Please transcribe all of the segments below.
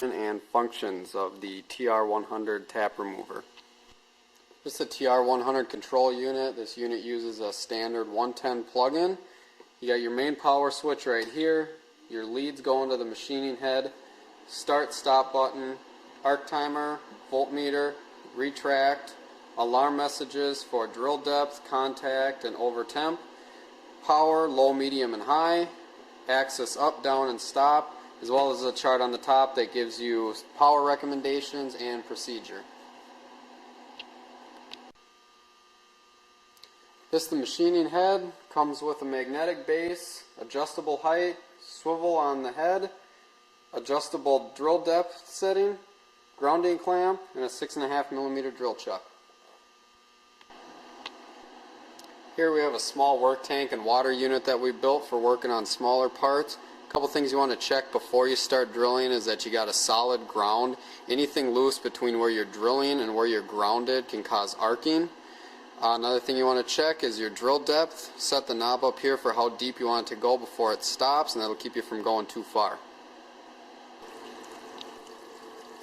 And functions of the TR100 tap remover. This is a TR100 control unit. This unit uses a standard 110 plug-in. You got your main power switch right here, your leads go into the machining head, start stop button, arc timer, voltmeter, retract, alarm messages for drill depth, contact, and over temp, power, low, medium, and high, axis up, down, and stop, as well as a chart on the top that gives you power recommendations and procedure. This, the machining head, comes with a magnetic base, adjustable height, swivel on the head, adjustable drill depth setting, grounding clamp, and a 6.5mm drill chuck. Here we have a small work tank and water unit that we built for working on smaller parts. A couple things you want to check before you start drilling is that you got a solid ground. Anything loose between where you're drilling and where you're grounded can cause arcing. Another thing you want to check is your drill depth. Set the knob up here for how deep you want it to go before it stops, and that'll keep you from going too far.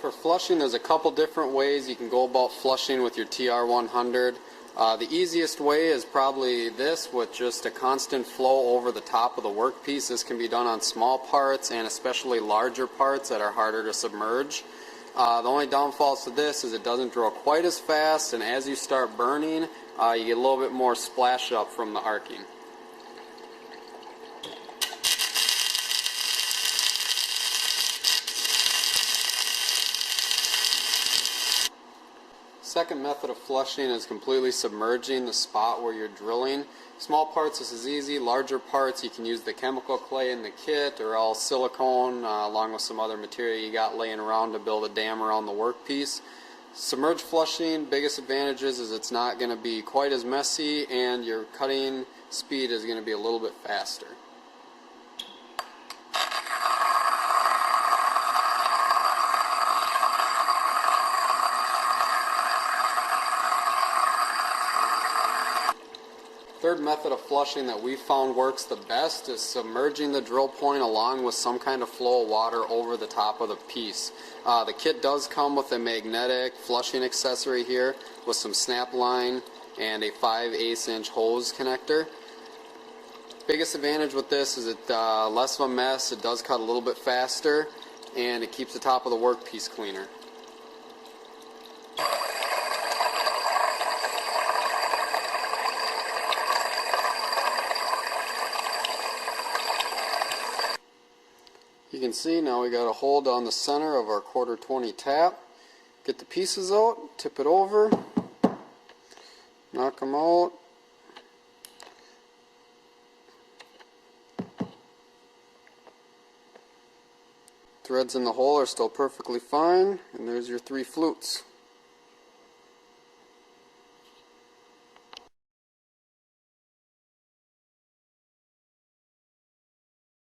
For flushing, there's a couple different ways you can go about flushing with your TR100. The easiest way is probably this, with just a constant flow over the top of the workpiece. This can be done on small parts and especially larger parts that are harder to submerge. The only downfalls to this is it doesn't drill quite as fast, and as you start burning, you get a little bit more splash up from the arcing. Second method of flushing is completely submerging the spot where you're drilling. Small parts, this is easy. Larger parts, you can use the chemical clay in the kit or all silicone along with some other material you got laying around to build a dam around the workpiece. Submerged flushing, biggest advantages is it's not going to be quite as messy, and your cutting speed is going to be a little bit faster. Third method of flushing that we found works the best is submerging the drill point along with some kind of flow of water over the top of the piece. The kit does come with a magnetic flushing accessory here with some snap line and a 5/8 inch hose connector. Biggest advantage with this is it's less of a mess, it does cut a little bit faster, and it keeps the top of the workpiece cleaner. You can see now we got a hole down the center of our 1/4-20 tap. Get the pieces out, tip it over, knock them out. Threads in the hole are still perfectly fine, and there's your 3 flutes.